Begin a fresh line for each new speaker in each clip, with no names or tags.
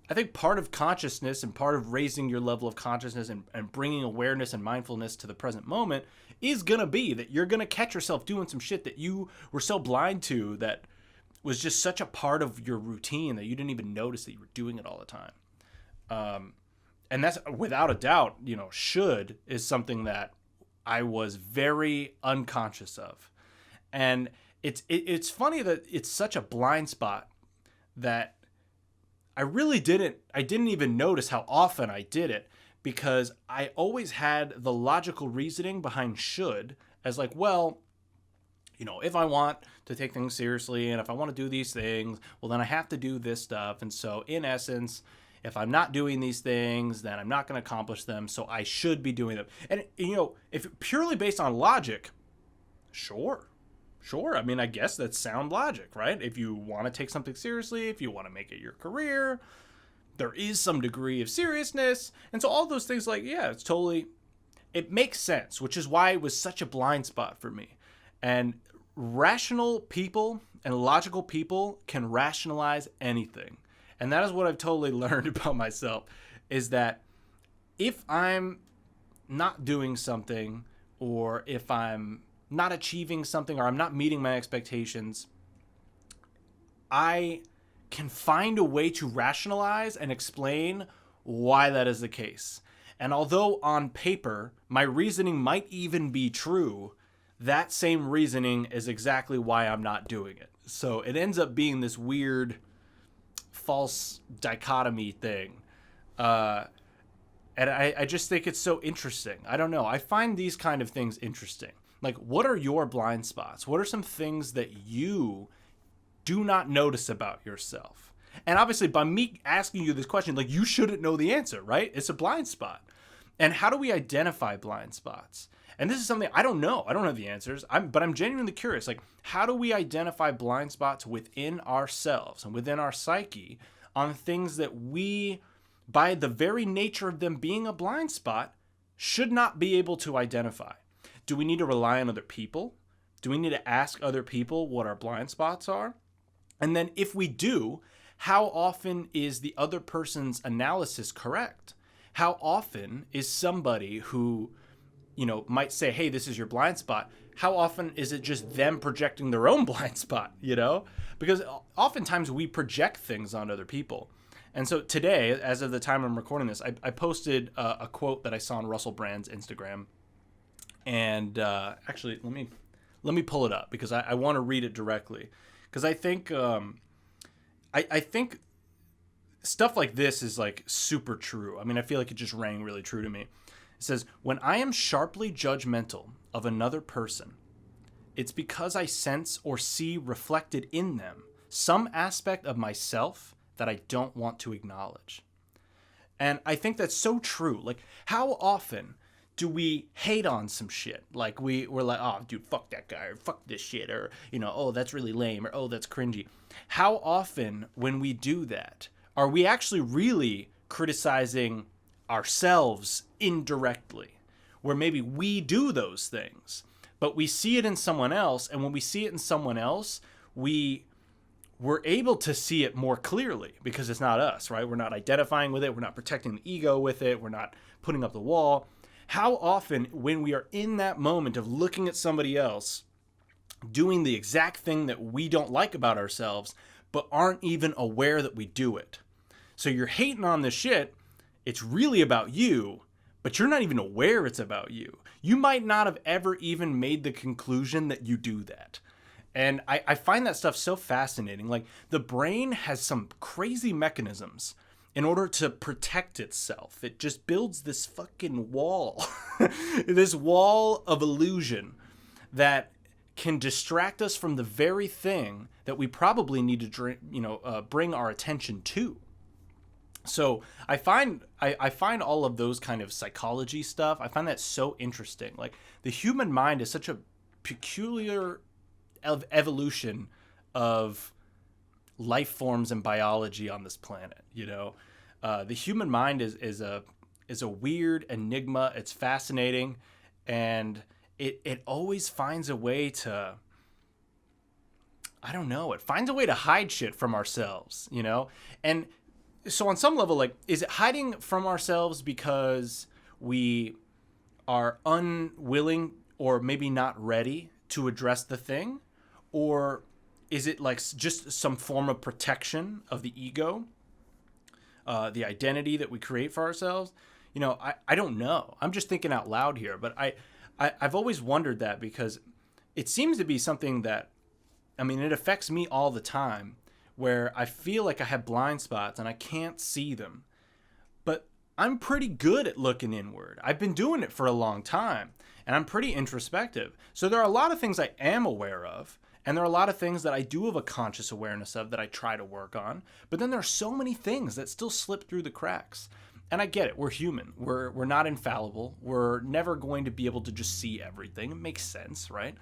I think part of consciousness and part of raising your level of consciousness and bringing awareness and mindfulness to the present moment is going to be that you're going to catch yourself doing some shit that you were so blind to, that was just such a part of your routine that you didn't even notice that you were doing it all the time. And that's without a doubt, should is something that I was very unconscious of. And it's funny that it's such a blind spot that I didn't even notice how often I did it, because I always had the logical reasoning behind should as like, well, if I want to take things seriously and if I want to do these things, well, then I have to do this stuff. And so in essence, if I'm not doing these things, then I'm not going to accomplish them. So I should be doing them. And, if purely based on logic, sure. I mean, I guess that's sound logic, right? If you want to take something seriously, if you want to make it your career, there is some degree of seriousness. And so all those things, like, yeah, it makes sense, which is why it was such a blind spot for me. And rational people and logical people can rationalize anything. And that is what I've totally learned about myself, is that if I'm not doing something, or if I'm not achieving something, or I'm not meeting my expectations, I can find a way to rationalize and explain why that is the case. And although on paper my reasoning might even be true, that same reasoning is exactly why I'm not doing it. So it ends up being this weird false dichotomy thing. And I just think it's so interesting. I don't know. I find these kind of things interesting. Like, what are your blind spots? What are some things that you do not notice about yourself? And obviously, by me asking you this question, like, you shouldn't know the answer, right? It's a blind spot. And how do we identify blind spots? And this is something I don't know. I don't have the answers. But I'm genuinely curious. Like, how do we identify blind spots within ourselves and within our psyche on things that we, by the very nature of them being a blind spot, should not be able to identify? Do we need to rely on other people? Do we need to ask other people what our blind spots are? And then if we do, how often is the other person's analysis correct? How often is somebody who, might say, hey, this is your blind spot, how often is it just them projecting their own blind spot, Because oftentimes we project things on other people. And so today, as of the time I'm recording this, I posted a quote that I saw on Russell Brand's Instagram. And actually, let me pull it up, because I want to read it directly, because I think I think stuff like this is like super true. I mean, I feel like it just rang really true to me. It says, "When I am sharply judgmental of another person, it's because I sense or see reflected in them some aspect of myself that I don't want to acknowledge." And I think that's so true. Like, how often do we hate on some shit? Like, we're like, oh, dude, fuck that guy, or fuck this shit, or, oh, that's really lame, or oh, that's cringy. How often when we do that, are we actually really criticizing ourselves indirectly? Where maybe we do those things, but we see it in someone else, and when we see it in someone else, we're able to see it more clearly because it's not us, right? We're not identifying with it. We're not protecting the ego with it. We're not putting up the wall. How often, when we are in that moment of looking at somebody else doing the exact thing that we don't like about ourselves, but aren't even aware that we do it? So you're hating on this shit. It's really about you, but you're not even aware it's about you. You might not have ever even made the conclusion that you do that. And I find that stuff so fascinating. Like, the brain has some crazy mechanisms in order to protect itself. It just builds this fucking wall, this wall of illusion that can distract us from the very thing that we probably need to bring our attention to. So I find all of those kind of psychology stuff, I find that so interesting. Like, the human mind is such a peculiar evolution of life forms and biology on this planet. The human mind is a weird enigma. It's fascinating, and it always finds a way to, I don't know, it finds a way to hide shit from ourselves, and So on some level, like, is it hiding from ourselves because we are unwilling or maybe not ready to address the thing? Or is it like just some form of protection of the ego, the identity that we create for ourselves? I don't know. I'm just thinking out loud here, but I've always wondered that, because it seems to be something that, it affects me all the time, where I feel like I have blind spots and I can't see them. But I'm pretty good at looking inward. I've been doing it for a long time, and I'm pretty introspective. So there are a lot of things I am aware of, and there are a lot of things that I do have a conscious awareness of that I try to work on. But then there are so many things that still slip through the cracks. And I get it. We're human. We're not infallible. We're never going to be able to just see everything. It makes sense, right?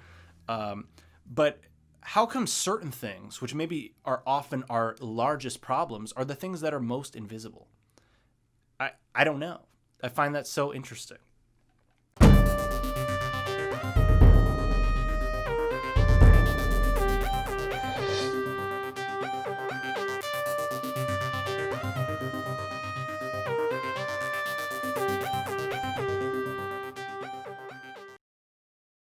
But how come certain things, which maybe are often our largest problems, are the things that are most invisible? I don't know. I find that so interesting.